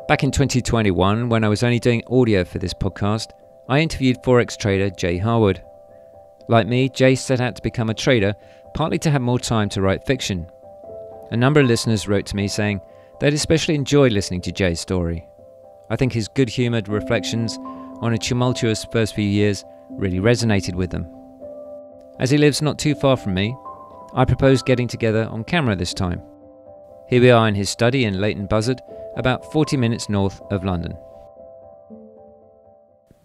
Back in 2021, when I was only doing audio for this podcast, I interviewed forex trader Jay Harwood. Like me, Jay set out to become a trader, partly to have more time to write fiction. A number of listeners wrote to me saying they'd especially enjoyed listening to Jay's story. I think his good-humoured reflections on a tumultuous first few years really resonated with them. As he lives not too far from me, I proposed getting together on camera this time. Here we are in his study in Leighton Buzzard, about 40 minutes north of London.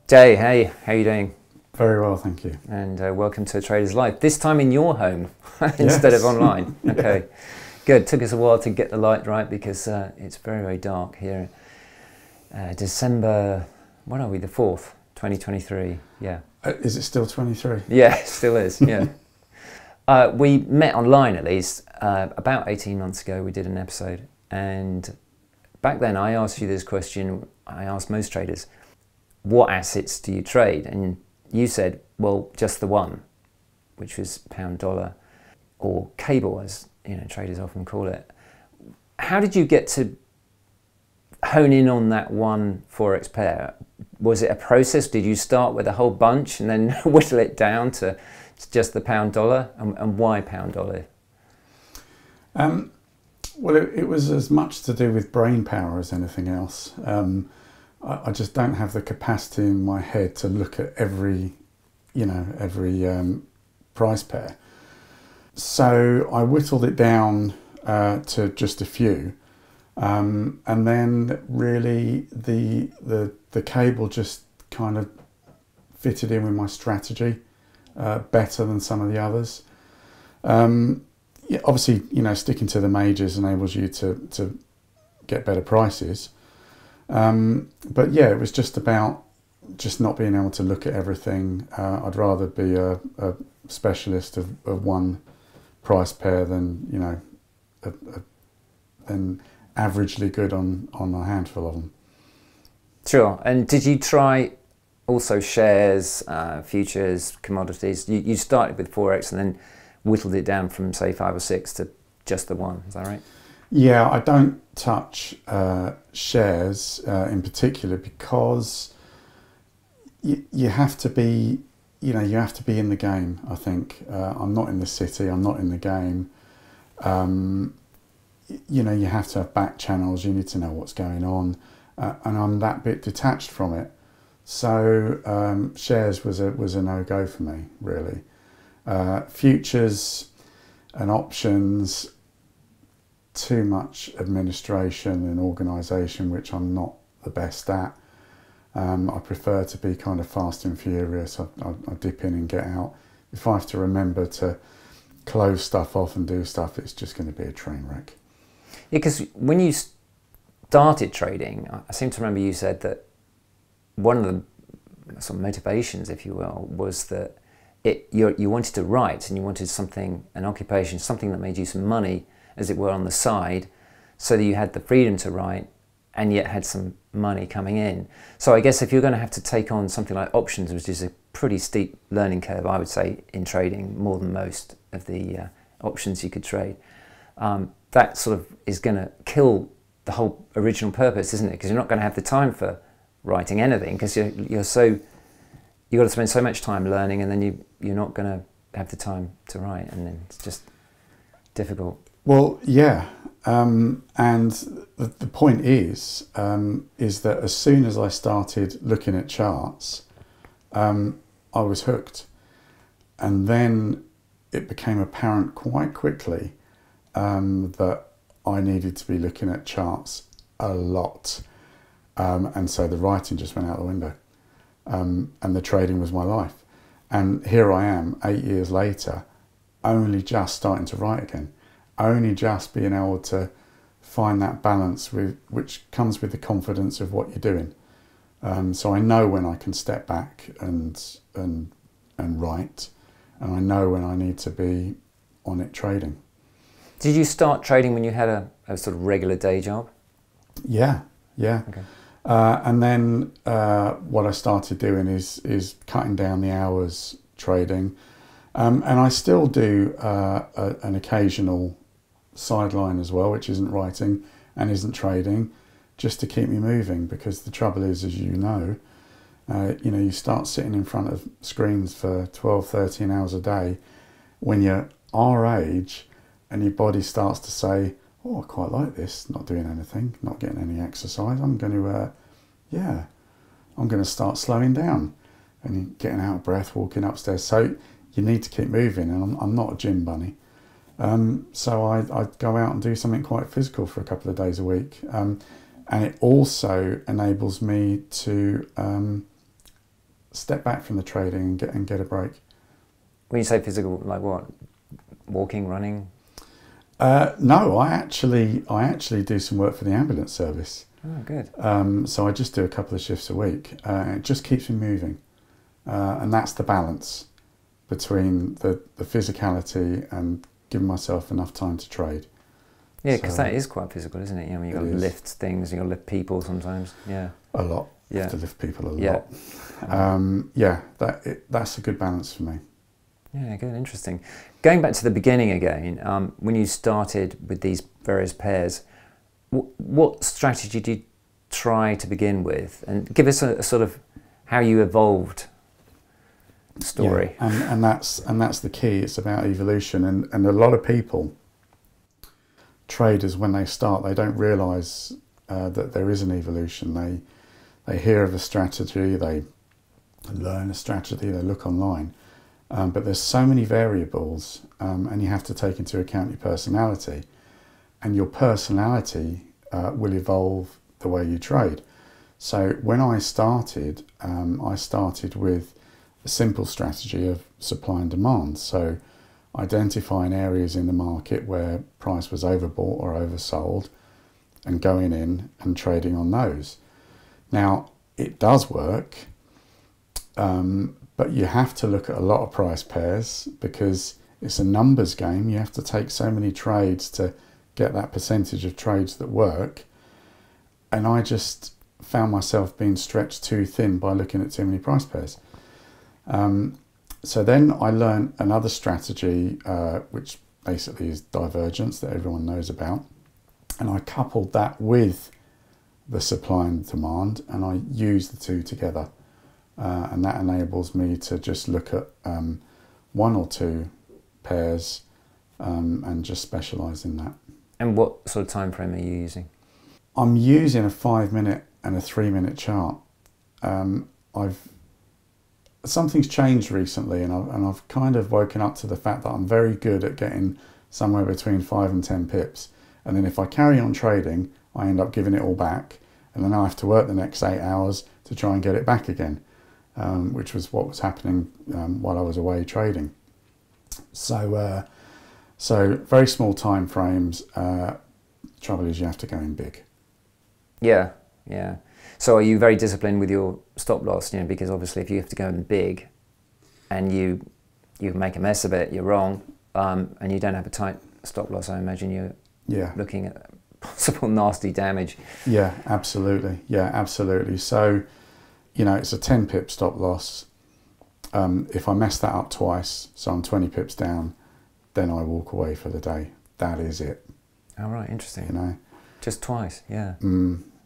Jay, hey, how are you doing? Very well, thank you. And welcome to A Trader's Life, this time in your home instead of online. Okay, yeah. Good. Took us a while to get the light right because it's very, very dark here. December, what are we, the 4th, 2023, yeah. Is it still 23? Yeah, it still is, yeah. We met online at least about 18 months ago. We did an episode, and back then I asked you this question, I asked most traders, what assets do you trade? And you said, well, just the one, which was pound dollar, or cable as traders often call it. How did you get to hone in on that one forex pair? Was it a process? Did you start with a whole bunch and then whittle it down to just the pound dollar? And why pound dollar? Well, it was as much to do with brain power as anything else. I just don't have the capacity in my head to look at every price pair. So I whittled it down to just a few, and then really the cable just kind of fitted in with my strategy better than some of the others. Yeah, obviously, sticking to the majors enables you to get better prices. But yeah, it was just about just not being able to look at everything. I'd rather be a specialist of one price pair than than averagely good on a handful of them. Sure. And did you try also shares, futures, commodities? You started with forex and then whittled it down from say 5 or 6 to just the one. Is that right? Yeah, I don't touch shares in particular because you have to be, you have to be in the game. I think I'm not in the city. I'm not in the game. You have to have back channels. You need to know what's going on, and I'm that bit detached from it. So shares was a no-go for me, really. Futures and options, too much administration and organisation, which I'm not the best at. I prefer to be kind of fast and furious. I dip in and get out. If I have to remember to close stuff off and do stuff, it's just going to be a train wreck. Yeah, because when you started trading, I seem to remember you said that one of the sort of motivations, if you will, was that you wanted to write and you wanted something, an occupation, something that made you some money, as it were, on the side, so that you had the freedom to write and yet had some money coming in. So I guess if you're going to have to take on something like options, which is a pretty steep learning curve, I would say, in trading, more than most of the options you could trade, that sort of is going to kill the whole original purpose, isn't it? Because you're not going to have the time for writing anything, because you've got to spend so much time learning, and then you're not going to have the time to write, and then it's just difficult. Well, yeah, and the point is that as soon as I started looking at charts, I was hooked, and then it became apparent quite quickly that I needed to be looking at charts a lot, and so the writing just went out the window, and the trading was my life. And here I am, 8 years later, only just starting to write again. Only just being able to find that balance which comes with the confidence of what you're doing. So I know when I can step back and write, and I know when I need to be on it trading. Did you start trading when you had a sort of regular day job? Yeah. Okay. And then what I started doing is cutting down the hours trading, and I still do an occasional sideline as well, which isn't writing and isn't trading, just to keep me moving, because the trouble is, as you know, you start sitting in front of screens for 12, 13 hours a day when you're our age, and your body starts to say, oh, I quite like this, not doing anything, not getting any exercise. I'm going to start slowing down, and you're getting out of breath, walking upstairs. So you need to keep moving, and I'm not a gym bunny. So I go out and do something quite physical for a couple of days a week. And it also enables me to step back from the trading and get a break. When you say physical, like what? Walking, running? No, I actually do some work for the ambulance service. Oh, good. So I just do a couple of shifts a week. It just keeps me moving. And that's the balance between the physicality and giving myself enough time to trade. Yeah, because that is quite physical, isn't it? You know, you've got to lift things, you've got to lift people sometimes. Yeah. A lot. You Yeah. have to lift people a Yeah. lot. That's a good balance for me. Yeah, good, interesting. Going back to the beginning again, when you started with these various pairs, what strategy did you try to begin with? And give us a sort of how you evolved story. Yeah, and that's the key. It's about evolution, and a lot of people, traders, when they start, they don't realise that there is an evolution. They hear of a strategy, they learn a strategy, they look online. But there's so many variables, and you have to take into account your personality, and your personality will evolve the way you trade. So when I started with a simple strategy of supply and demand. So identifying areas in the market where price was overbought or oversold, and going in and trading on those. Now, it does work. But you have to look at a lot of price pairs, because it's a numbers game. You have to take so many trades to get that percentage of trades that work. And I just found myself being stretched too thin by looking at too many price pairs. So then I learned another strategy, which basically is divergence, that everyone knows about. And I coupled that with the supply and demand, and I used the two together. And that enables me to just look at one or two pairs and just specialise in that. And what sort of time frame are you using? I'm using a 5-minute and a 3-minute chart. Something's changed recently, and I've kind of woken up to the fact that I'm very good at getting somewhere between 5 and 10 pips. And then if I carry on trading, I end up giving it all back, and then I have to work the next 8 hours to try and get it back again. Which was what was happening while I was away trading. So very small time frames. Trouble is, you have to go in big. Yeah, yeah. So are you very disciplined with your stop loss? You know, because obviously if you have to go in big, and you make a mess of it, you're wrong, and you don't have a tight stop loss, I imagine you're looking at possible nasty damage. Yeah, absolutely. Yeah, absolutely. So, you know, it's a 10 pip stop loss. If I mess that up twice, so I'm 20 pips down, then I walk away for the day. That is it. Oh, right, interesting. You know, just twice, yeah.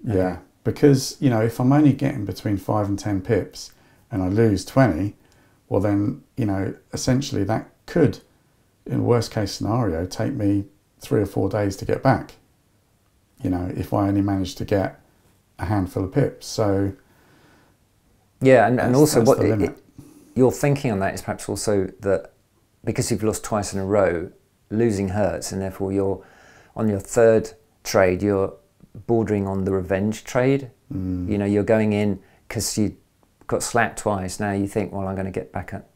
Yeah, Okay. Because, you know, if I'm only getting between 5 and 10 pips and I lose 20, well then, you know, essentially that could, in worst case scenario, take me 3 or 4 days to get back. You know, if I only manage to get a handful of pips. So yeah, and also that's what the limit. Your thinking on that is perhaps also that because you've lost twice in a row, losing hurts, and therefore you're on your third trade, you're bordering on the revenge trade. You know, you're going in because you got slapped twice. Now you think, well, I'm going to get back at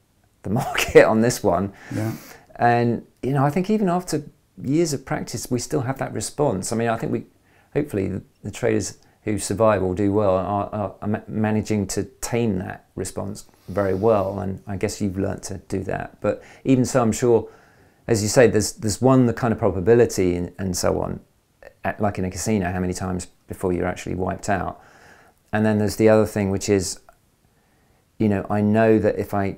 the market on this one. Yeah. And, you know, I think even after years of practice, we still have that response. I mean, I think hopefully the traders who survive or do well are managing to tame that response very well, and I guess you've learnt to do that. But even so, I'm sure, as you say, there's one, the kind of probability and so on, like in a casino, how many times before you're actually wiped out. And then there's the other thing, which is, you know, I know that if I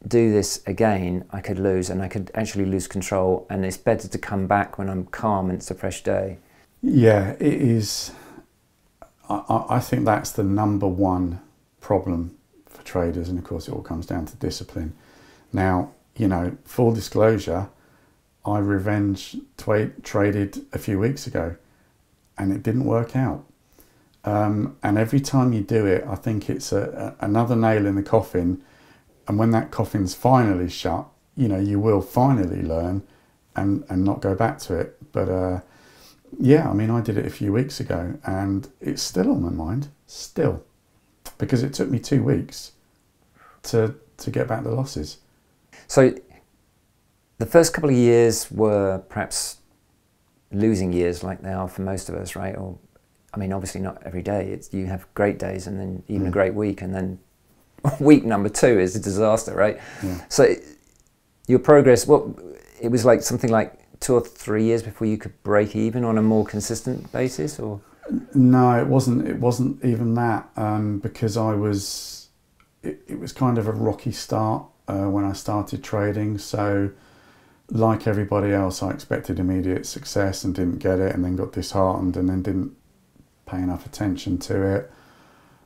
do this again, I could lose, and I could actually lose control, and it's better to come back when I'm calm and it's a fresh day. Yeah, it is. I think that's the number one problem for traders, and of course it all comes down to discipline. Now, you know, full disclosure, I revenge traded a few weeks ago and it didn't work out. And every time you do it, I think it's another nail in the coffin. And when that coffin's finally shut, you know, you will finally learn and not go back to it. But yeah, I mean, I did it a few weeks ago and it's still on my mind, still, because it took me 2 weeks to get back the losses. So the first couple of years were perhaps losing years like they are for most of us, right? Or, I mean, obviously not every day. You have great days and then even a great week, and then week number 2 is a disaster, right? Yeah. So your progress, it was like something like 2 or 3 years before you could break even on a more consistent basis, or? No, it wasn't even that, because it was kind of a rocky start when I started trading. So like everybody else, I expected immediate success and didn't get it, and then got disheartened and then didn't pay enough attention to it,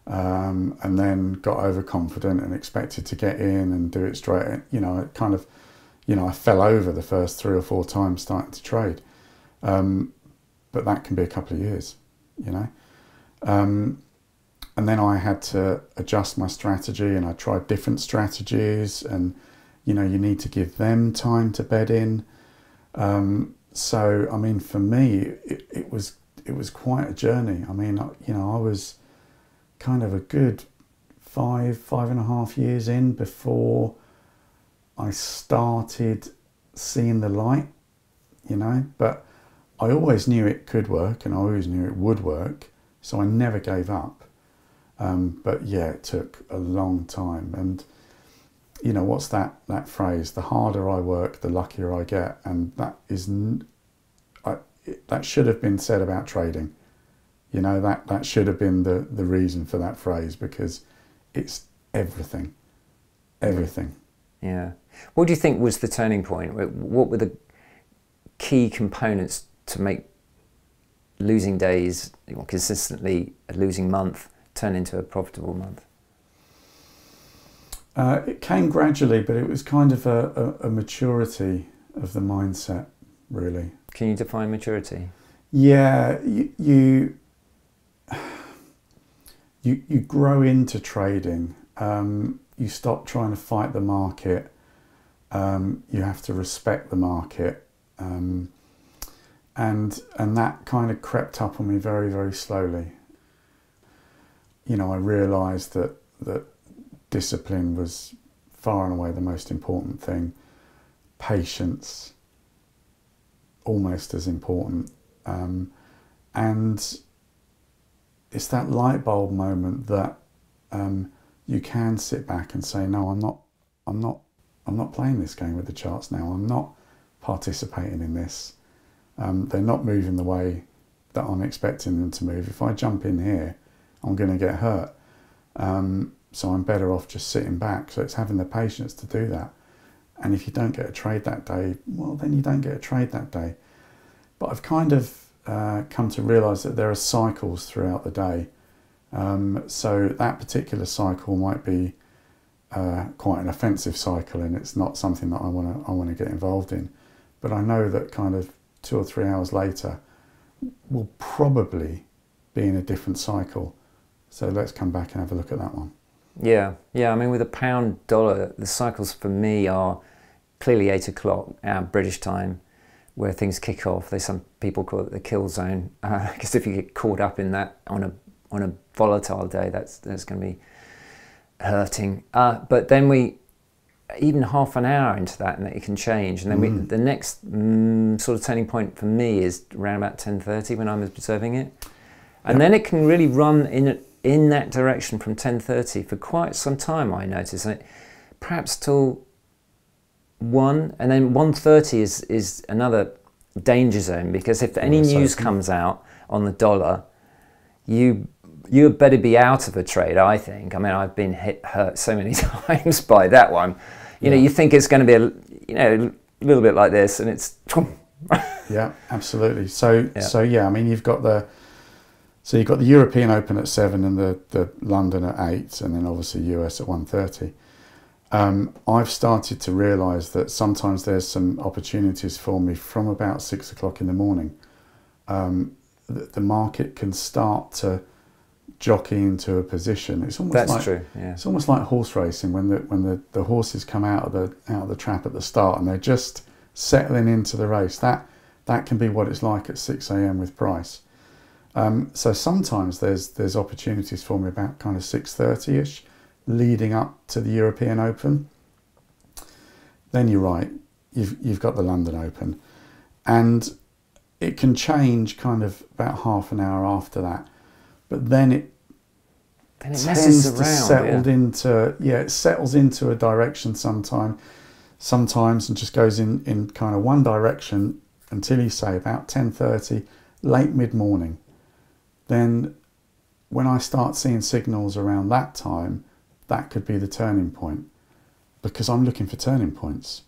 and then got overconfident and expected to get in and do it straight. You know, it kind of, you know, I fell over the first 3 or 4 times starting to trade, but that can be a couple of years, you know. And then I had to adjust my strategy, and I tried different strategies, and you know, you need to give them time to bed in. So I mean, for me, it was quite a journey. I mean, you know, I was kind of a good 5.5 years in before I started seeing the light, you know. But I always knew it could work, and I always knew it would work, so I never gave up. But yeah, it took a long time. And you know, what's that phrase? The harder I work, the luckier I get. And that is, that should have been said about trading. You know, that should have been the reason for that phrase, because it's everything, everything. Yeah. What do you think was the turning point? What were the key components to make losing days, consistently a losing month, turn into a profitable month? It came gradually, but it was kind of a maturity of the mindset, really. Can you define maturity? Yeah, you grow into trading. You stop trying to fight the market. You have to respect the market, and that kind of crept up on me very, very slowly. You know, I realised that discipline was far and away the most important thing. Patience, almost as important. And it's that light bulb moment that you can sit back and say, no, I'm not playing this game with the charts now. I'm not participating in this. They're not moving the way that I'm expecting them to move. If I jump in here, I'm going to get hurt. So I'm better off just sitting back. So it's having the patience to do that. And if you don't get a trade that day, well, then you don't get a trade that day. But I've kind of come to realise that there are cycles throughout the day. So that particular cycle might be quite an offensive cycle, and it's not something that I want to get involved in. But I know that kind of 2 or 3 hours later, we'll probably be in a different cycle. So let's come back and have a look at that one. Yeah. I mean, with a pound dollar, the cycles for me are clearly 8 o'clock our British time, where things kick off. Some people call it the kill zone. I guess if you get caught up in that on a volatile day, that's going to be hurting. But then even half an hour into that, and it can change. And then the next sort of turning point for me is around about 10:30 when I'm observing it, and then it can really run in that direction from 10:30 for quite some time. I notice, and perhaps till 1, and then 1:30 is another danger zone, because if any news comes out on the dollar, you better be out of a trade, I think. I mean, I've been hurt so many times by that one. You know, you think it's going to be a little bit like this, and it's yeah, absolutely. So yeah, I mean, you've got So you've got the European Open at 7 and the London at 8, and then obviously US at 1:30. I've started to realise that sometimes there's some opportunities for me from about 6 o'clock in the morning. The market can start to jockey into a position. It's almost true. Yeah. It's almost like horse racing when the horses come out of the trap at the start and they're just settling into the race. That can be what it's like at 6 a.m. with price. So sometimes there's opportunities for me about kind of 6:30ish, leading up to the European Open. Then you're right, you've got the London Open, and it can change kind of about half an hour after that, but then it tends to it settles into a direction sometimes and just goes in kind of one direction until you say about 10:30, late mid-morning. Then when I start seeing signals around that time, that could be the turning point, because I'm looking for turning points.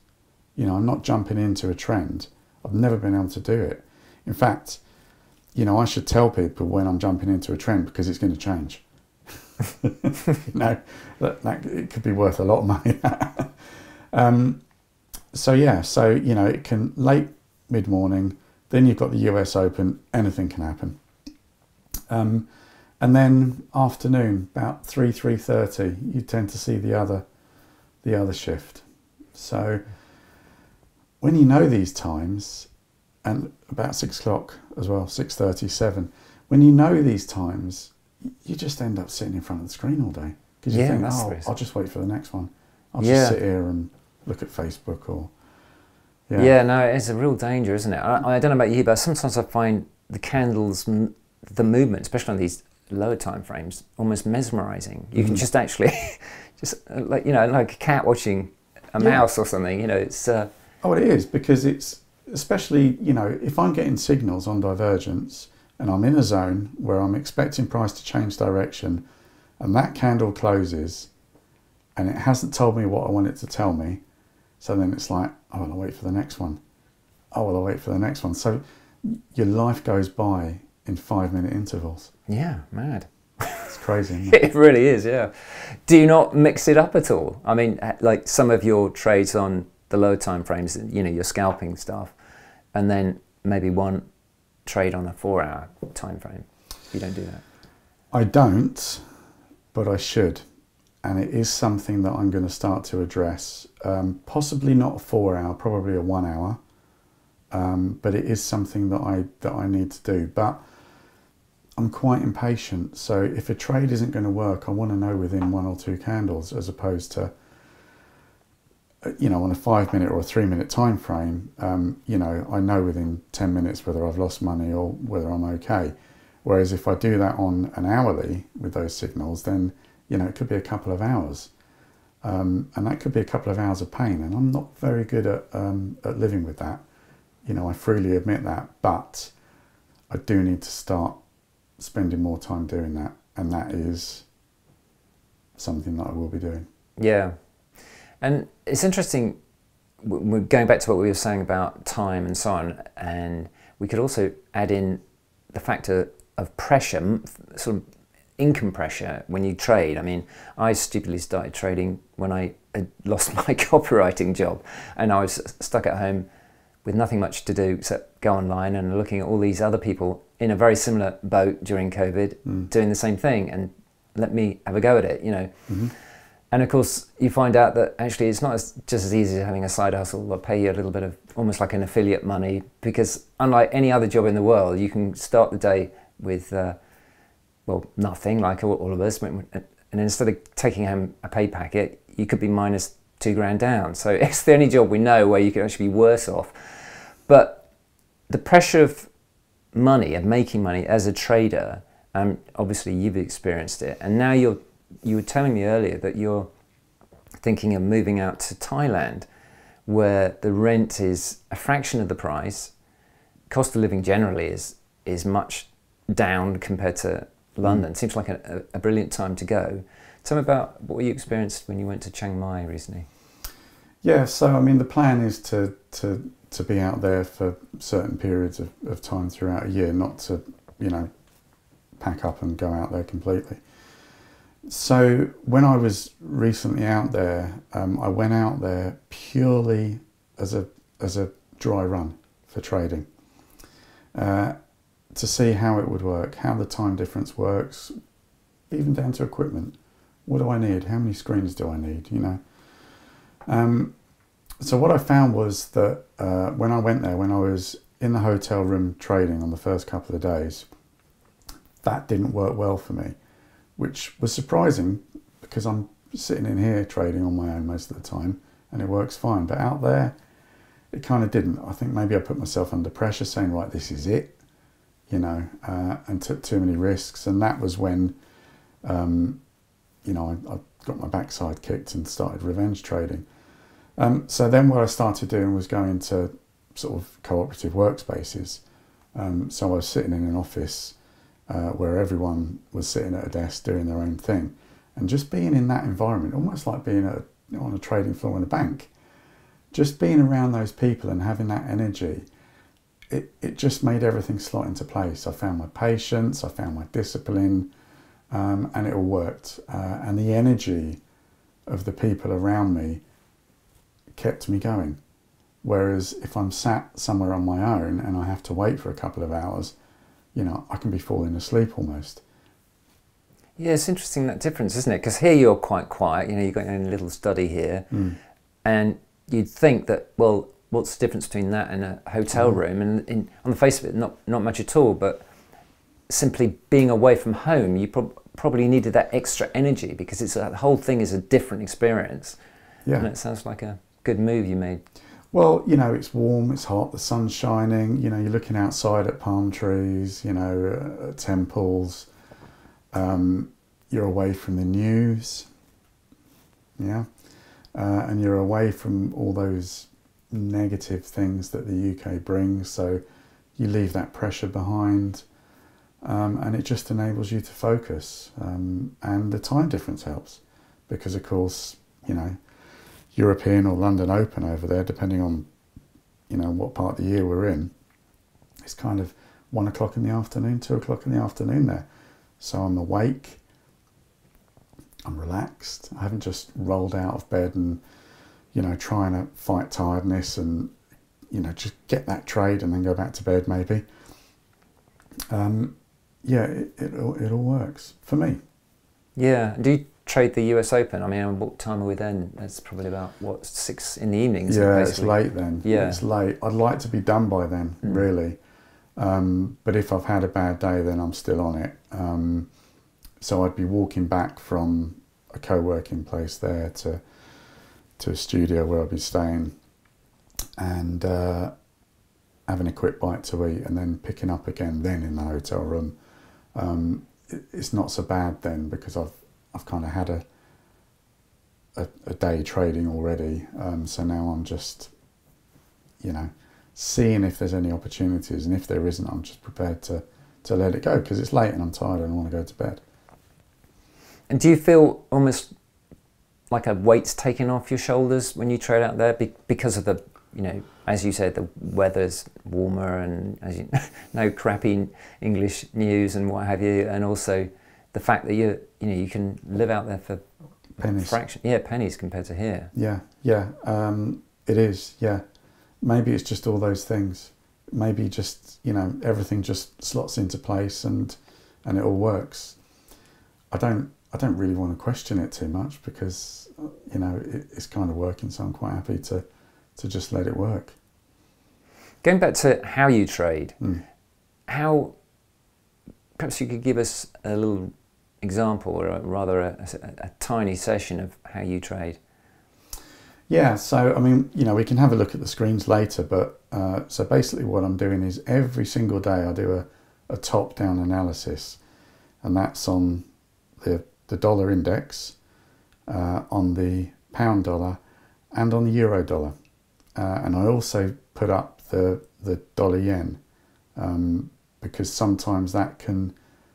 You know, I'm not jumping into a trend. I've never been able to do it. In fact, you know, I should tell people when I'm jumping into a trend because it's going to change. You know, that it could be worth a lot of money. So you know, it can late mid-morning. Then you've got the US Open. Anything can happen. And then afternoon, about 3:30, you tend to see the other shift. So when you know these times, and about 6 o'clock as well, 6:30, 7, when you know these times, you just end up sitting in front of the screen all day because you think, I'll just wait for the next one. I'll just sit here and look at Facebook or. Yeah, no, it's a real danger, isn't it? I don't know about you, but sometimes I find the candles, the movement, especially on these lower time frames, almost mesmerizing. You can just actually, like, you know, like a cat watching a mouse or something. You know, it's. Oh, it is, because it's especially, you know, if I'm getting signals on divergence and I'm in a zone where I'm expecting price to change direction, and that candle closes, and it hasn't told me what I want it to tell me. So then it's like, oh, well, I'll wait for the next one. Oh, well, I'll wait for the next one. So your life goes by in 5-minute intervals. Yeah, mad. It's crazy, isn't it? It really is, yeah. Do you not mix it up at all? I mean, like some of your trades on the lower time frames, you know, your scalping stuff, and then maybe one trade on a 4-hour time frame. You don't do that? I don't, but I should. And it is something that I'm going to start to address. Possibly not a 4-hour, probably a 1 hour. But it is something that I need to do. But I'm quite impatient. So if a trade isn't going to work, I want to know within 1 or 2 candles, as opposed to, you know, on a 5-minute or a 3-minute time frame. You know, I know within 10 minutes whether I've lost money or whether I'm okay. Whereas if I do that on an hourly with those signals, then, you know, it could be a couple of hours. And that could be a couple of hours of pain. And I'm not very good at living with that. You know, I freely admit that. But I do need to start spending more time doing that. And that is something that I will be doing. Yeah. And it's interesting, we're going back to what we were saying about time and so on. And we could also add in the factor of pressure, sort of income pressure when you trade. I mean, I stupidly started trading when I had lost my copywriting job, and I was stuck at home with nothing much to do except go online and looking at all these other people in a very similar boat during COVID doing the same thing, and let me have a go at it, you know. And of course you find out that actually it's not just as easy as having a side hustle. They'll pay you a little bit of almost like an affiliate money, because unlike any other job in the world, you can start the day with well, nothing, like all of us, and instead of taking home a pay packet, you could be minus £2,000 down. So it's the only job we know where you could actually be worse off. But the pressure of money, of making money as a trader, obviously you've experienced it, and now you were telling me earlier that you're thinking of moving out to Thailand, where the rent is a fraction of the price, cost of living generally is much down compared to London. Seems like a brilliant time to go. Tell me about what you experienced when you went to Chiang Mai recently. Yeah, so I mean the plan is to be out there for certain periods of time throughout a year, not to, you know, pack up and go out there completely. So when I was recently out there, I went out there purely as a dry run for trading, to see how it would work, how the time difference works, even down to equipment. What do I need? How many screens do I need? You know. So what I found was that when I went there, when I was in the hotel room trading on the first couple of days, that didn't work well for me, which was surprising because I'm sitting in here trading on my own most of the time and it works fine. But out there, it kind of didn't. I think maybe I put myself under pressure saying, right, this is it, you know, and took too many risks. And that was when, you know, I got my backside kicked and started revenge trading. So then what I started doing was going to sort of cooperative workspaces. So I was sitting in an office where everyone was sitting at a desk doing their own thing. And just being in that environment, almost like being on a trading floor in a bank, just being around those people and having that energy, it just made everything slot into place. I found my patience, I found my discipline, and it all worked. And the energy of the people around me kept me going. Whereas if I'm sat somewhere on my own and I have to wait for a couple of hours, you know, I can be falling asleep almost. Yeah, it's interesting, that difference, isn't it? Because here you're quite quiet, you know, you've got your own little study here, and you'd think that, well, what's the difference between that and a hotel room? And on the face of it, not much at all, but simply being away from home, you probably needed that extra energy because the whole thing is a different experience. Yeah. And it sounds like a good move you made. Well, you know, it's warm, it's hot, the sun's shining, you know, you're looking outside at palm trees, you know, at temples, you're away from the news, yeah, and you're away from all those negative things that the UK brings, so you leave that pressure behind, and it just enables you to focus, and the time difference helps, because of course, you know, European or London Open over there, depending on, you know, what part of the year we're in, it's kind of 1 o'clock in the afternoon, 2 o'clock in the afternoon there. So I'm awake, I'm relaxed, I haven't just rolled out of bed and, you know, trying to fight tiredness and, you know, just get that trade and then go back to bed maybe. Yeah, it all works for me. Yeah, do you trade the US Open? I mean, what time are we then? It's probably about, what, 6 in the evening? Yeah, it's late then. Yeah. It's late. I'd like to be done by then, really. But if I've had a bad day, then I'm still on it. So I'd be walking back from a co-working place there to a studio where I'd be staying and having a quick bite to eat and then picking up again then in the hotel room. It's not so bad then because I've kind of had a day trading already, so now I'm just, you know, seeing if there's any opportunities, and if there isn't, I'm just prepared to let it go because it's late and I'm tired and I want to go to bed. And do you feel almost like a weight's taken off your shoulders when you trade out there because of the, you know, as you said, the weather's warmer and, as you know, crappy English news and what have you, and also the fact that you can live out there for pennies. Pennies compared to here. Yeah, it is. Yeah, maybe it's just all those things. Maybe just, you know, everything just slots into place and it all works. I don't really want to question it too much because, you know, it's kind of working. So I'm quite happy to just let it work. Going back to how you trade, how perhaps you could give us a little example or a tiny session of how you trade. Yeah, so I mean, you know, we can have a look at the screens later, but so basically what I'm doing is every single day I do a top-down analysis, and that's on the dollar index, on the pound dollar, and on the euro dollar, and I also put up the dollar yen, because sometimes that can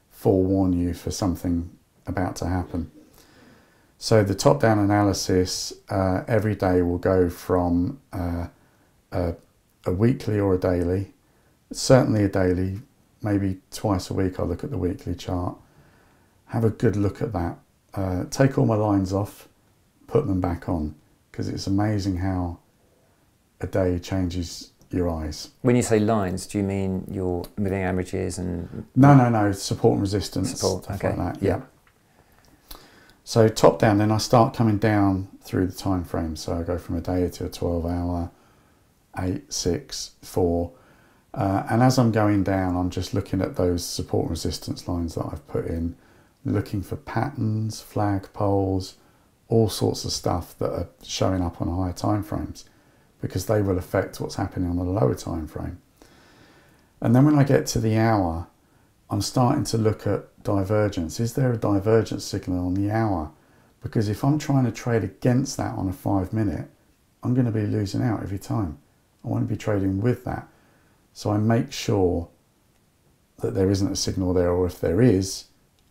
forewarn you for something about to happen. So the top-down analysis every day will go from a weekly or a daily, certainly a daily, maybe twice a week I look at the weekly chart, have a good look at that, take all my lines off, put them back on, because it's amazing how a day changes your eyes. When you say lines, do you mean your moving averages and... No, support and resistance, stuff okay. like that, yeah. So top down, then I start coming down through the time frame. So I go from a day to a 12-hour, 8, 6, 4. And as I'm going down, I'm just looking at those support and resistance lines that I've put in, looking for patterns, flag poles, all sorts of stuff that are showing up on higher time frames, because they will affect what's happening on the lower time frame. And then when I get to the hour, I'm starting to look at divergence. Is there a divergence signal on the hour? Because if I'm trying to trade against that on a 5-minute, I'm going to be losing out every time. I want to be trading with that. So I make sure that there isn't a signal there, or if there is,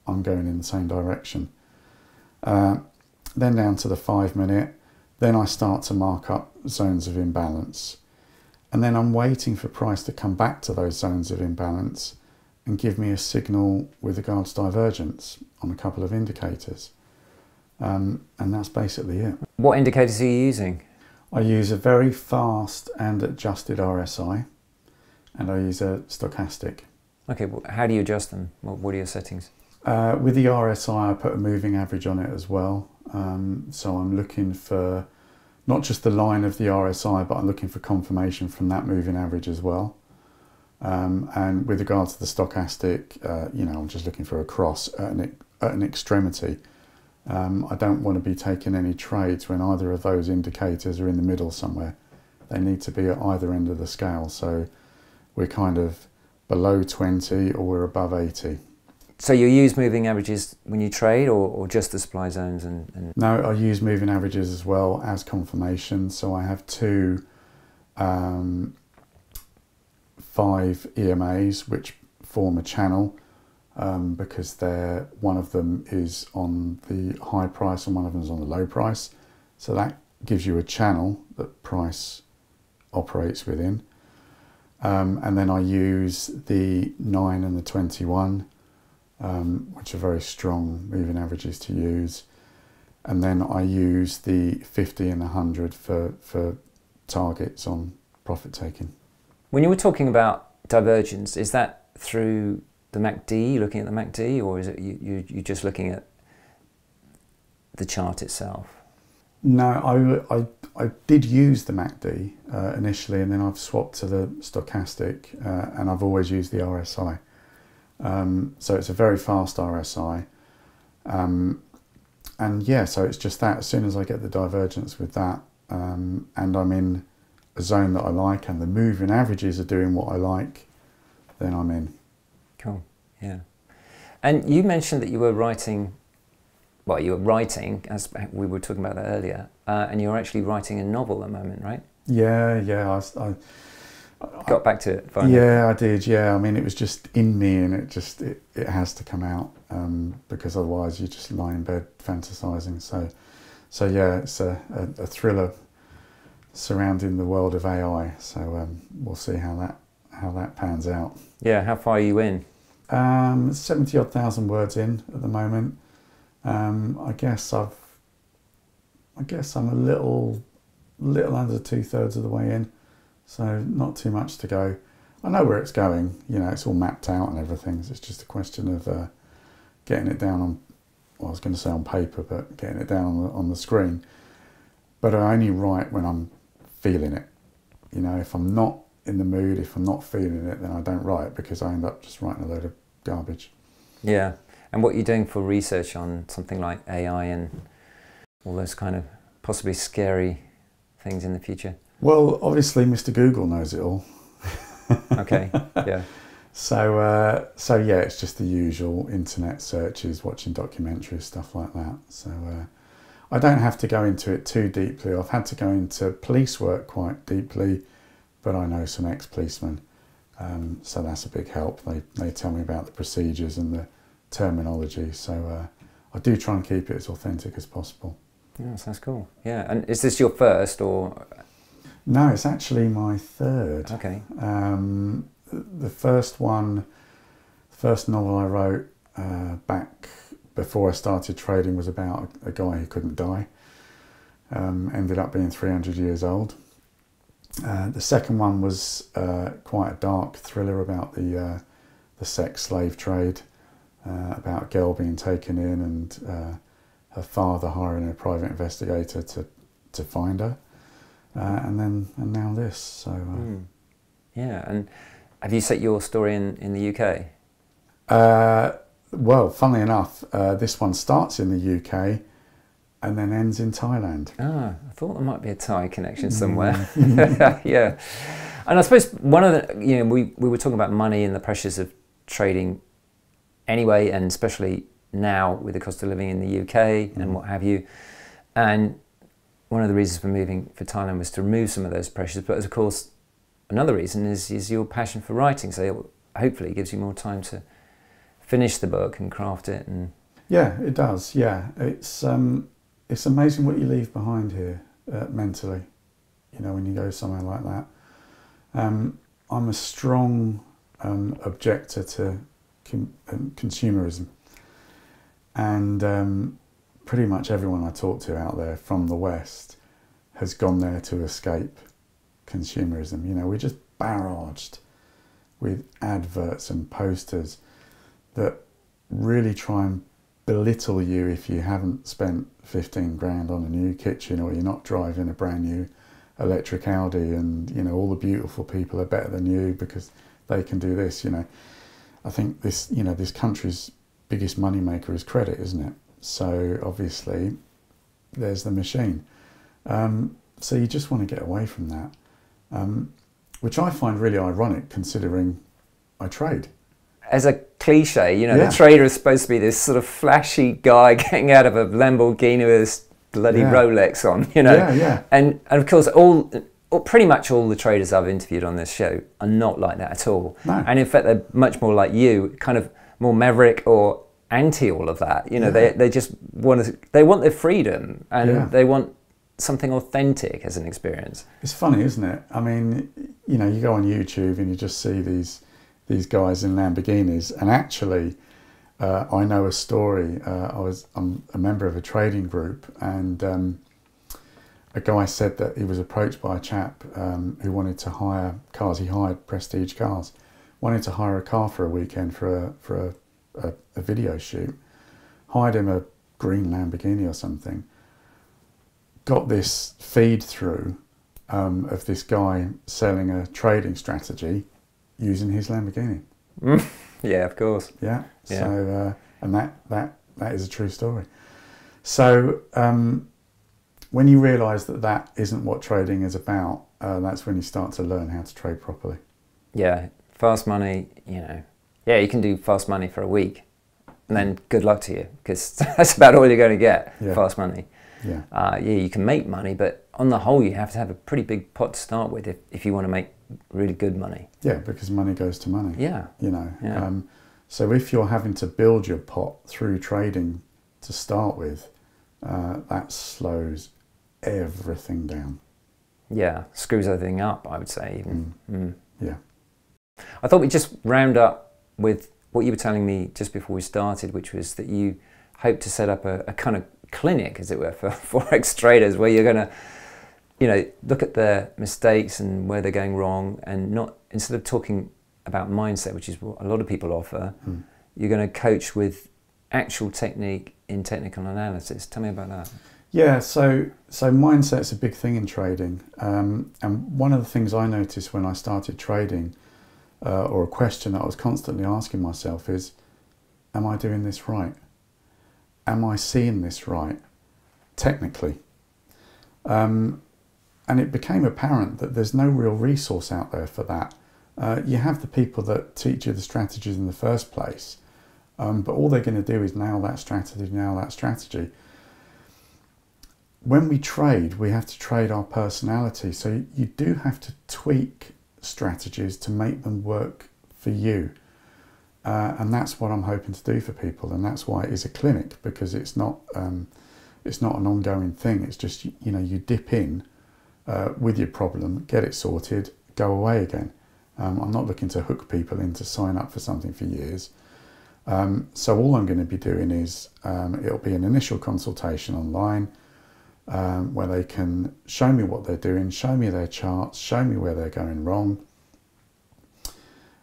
I'm going in the same direction. Then down to the 5-minute, then I start to mark up zones of imbalance. And then I'm waiting for price to come back to those zones of imbalance and give me a signal with regards to divergence on a couple of indicators. And that's basically it. What indicators are you using? I use a very fast and adjusted RSI, and I use a stochastic. Okay, well, how do you adjust them? What are your settings? With the RSI, I put a moving average on it as well. So I'm looking for not just the line of the RSI, but I'm looking for confirmation from that moving average as well. And with regards to the stochastic, I'm just looking for a cross at an extremity. I don't want to be taking any trades when either of those indicators are in the middle somewhere. They need to be at either end of the scale. So we're kind of below 20 or we're above 80. So you use moving averages when you trade, or just the supply zones? And... No, I use moving averages as well as confirmation. So I have two 5 EMAs which form a channel, because one of them is on the high price and one of them is on the low price. So that gives you a channel that price operates within. And then I use the 9 and the 21, which are very strong moving averages to use. And then I use the 50 and the 100 for targets on profit taking. When you were talking about divergence, is that through the MACD, looking at the MACD, or is it you just looking at the chart itself? No, I did use the MACD initially, and then I've swapped to the stochastic, and I've always used the RSI. So it's a very fast RSI. And yeah, so it's just that as soon as I get the divergence with that, and I'm in a zone that I like and the moving averages are doing what I like, then I'm in. Cool, yeah. And you mentioned that you were writing, as we were talking about that earlier, and you're actually writing a novel at the moment, right? Yeah, I got back to it finally. Yeah, I did, yeah. I mean, it was just in me, and it has to come out, because otherwise you just lie in bed fantasizing. So yeah, it's a thriller surrounding the world of AI. So we'll see how that pans out. Yeah, how far are you in? 70-odd thousand words in at the moment. I guess I'm a little under 2/3 of the way in, so not too much to go. I know where it's going. It's all mapped out and everything. So it's just a question of getting it down on. Well, I was going to say on paper, but getting it down on the screen. But I only write when I'm feeling it. If I'm not in the mood, if I'm not feeling it, then I don't write, because I end up just writing a load of garbage. Yeah. And what are you doing for research on something like AI and all those kind of possibly scary things in the future? Well, obviously Mr. Google knows it all. Okay, yeah. So yeah, it's just the usual internet searches, watching documentaries, stuff like that. So I don't have to go into it too deeply. I've had to go into police work quite deeply, but I know some ex-policemen, so that's a big help. They tell me about the procedures and the terminology, so I do try and keep it as authentic as possible. Yeah, sounds cool. Yeah, and is this your first, or? No, it's actually my third. Okay. The first one First novel I wrote back before I started trading was about a guy who couldn't die. Ended up being 300 years old. The second one was quite a dark thriller about the sex slave trade, about a girl being taken in and her father hiring a private investigator to find her, and now this. So yeah. And have you set your story in the UK? Well, funnily enough, this one starts in the UK and then ends in Thailand. Ah, I thought there might be a Thai connection somewhere. Yeah. And I suppose one of the, we were talking about money and the pressures of trading anyway, and especially now with the cost of living in the UK and what have you. And one of the reasons for moving for Thailand was to remove some of those pressures. But of course, another reason is your passion for writing. So hopefully it gives you more time to finish the book and craft it. And yeah, it does. Yeah, it's amazing what you leave behind here mentally. When you go somewhere like that. I'm a strong objector to consumerism, and pretty much everyone I talk to out there from the West has gone there to escape consumerism. We're just barraged with adverts and posters that really try and belittle you if you haven't spent 15 grand on a new kitchen, or you're not driving a brand new electric Audi, and all the beautiful people are better than you because they can do this. I think this this country's biggest money maker is credit, isn't it? So obviously there's the machine. So you just want to get away from that, which I find really ironic considering I trade. As a cliche, the trader is supposed to be this sort of flashy guy getting out of a Lamborghini with this bloody Rolex on, And of course, pretty much all the traders I've interviewed on this show are not like that at all. No. And in fact, they're much more like you, kind of more maverick or anti all of that. They just want their freedom, and they want something authentic as an experience. It's funny, isn't it? I mean, you go on YouTube and you just see these guys in Lamborghinis, and actually I know a story. I'm a member of a trading group, and a guy said that he was approached by a chap who wanted to hire cars. He hired prestige cars, wanted to hire a car for a weekend for a video shoot. Hired him a green Lamborghini or something. Got this feed through of this guy selling a trading strategy using his Lamborghini. Yeah, of course. Yeah. So and that is a true story. So when you realise that isn't what trading is about, that's when you start to learn how to trade properly. Yeah, fast money. You can do fast money for a week, and then good luck to you, because that's about all you're going to get. Yeah. Fast money. Yeah. You can make money, but on the whole, you have to have a pretty big pot to start with if you want to make really good money. Yeah, because money goes to money. Yeah. Yeah. So if you're having to build your pot through trading to start with, that slows everything down. Yeah, screws everything up, I would say even. Yeah. I thought we'd just round up with what you were telling me just before we started, which was that you hope to set up a kind of clinic, as it were, for forex traders, where you're going to look at their mistakes and where they're going wrong, and not, instead of talking about mindset, which is what a lot of people offer, you're going to coach with actual technique in technical analysis. Tell me about that. Yeah, so mindset's a big thing in trading, and one of the things I noticed when I started trading, or a question that I was constantly asking myself is, am I doing this right? Am I seeing this right, technically? And it became apparent that there's no real resource out there for that. You have the people that teach you the strategies in the first place, but all they're going to do is nail that strategy. When we trade, we have to trade our personality. So you do have to tweak strategies to make them work for you. And that's what I'm hoping to do for people. And that's why it is a clinic, because it's not an ongoing thing. It's just, you dip in with your problem, get it sorted, go away again. I'm not looking to hook people in to sign up for something for years. So all I'm going to be doing is it'll be an initial consultation online where they can show me what they're doing, show me their charts, show me where they're going wrong.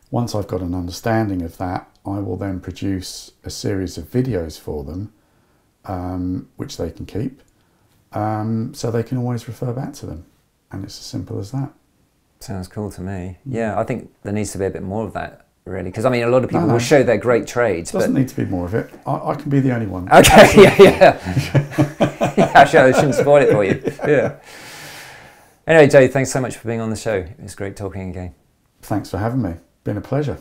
Once I've got an understanding of that, I will then produce a series of videos for them, which they can keep, so they can always refer back to them. And it's as simple as that. Sounds cool to me. Yeah, I think there needs to be a bit more of that, really, because I mean, a lot of people will show their great trades. Doesn't need to be more of it. I can be the only one. Okay, yeah. Actually, I shouldn't spoil it for you. Yeah. Anyway, Jay, thanks so much for being on the show. It's great talking again. Thanks for having me. Been a pleasure.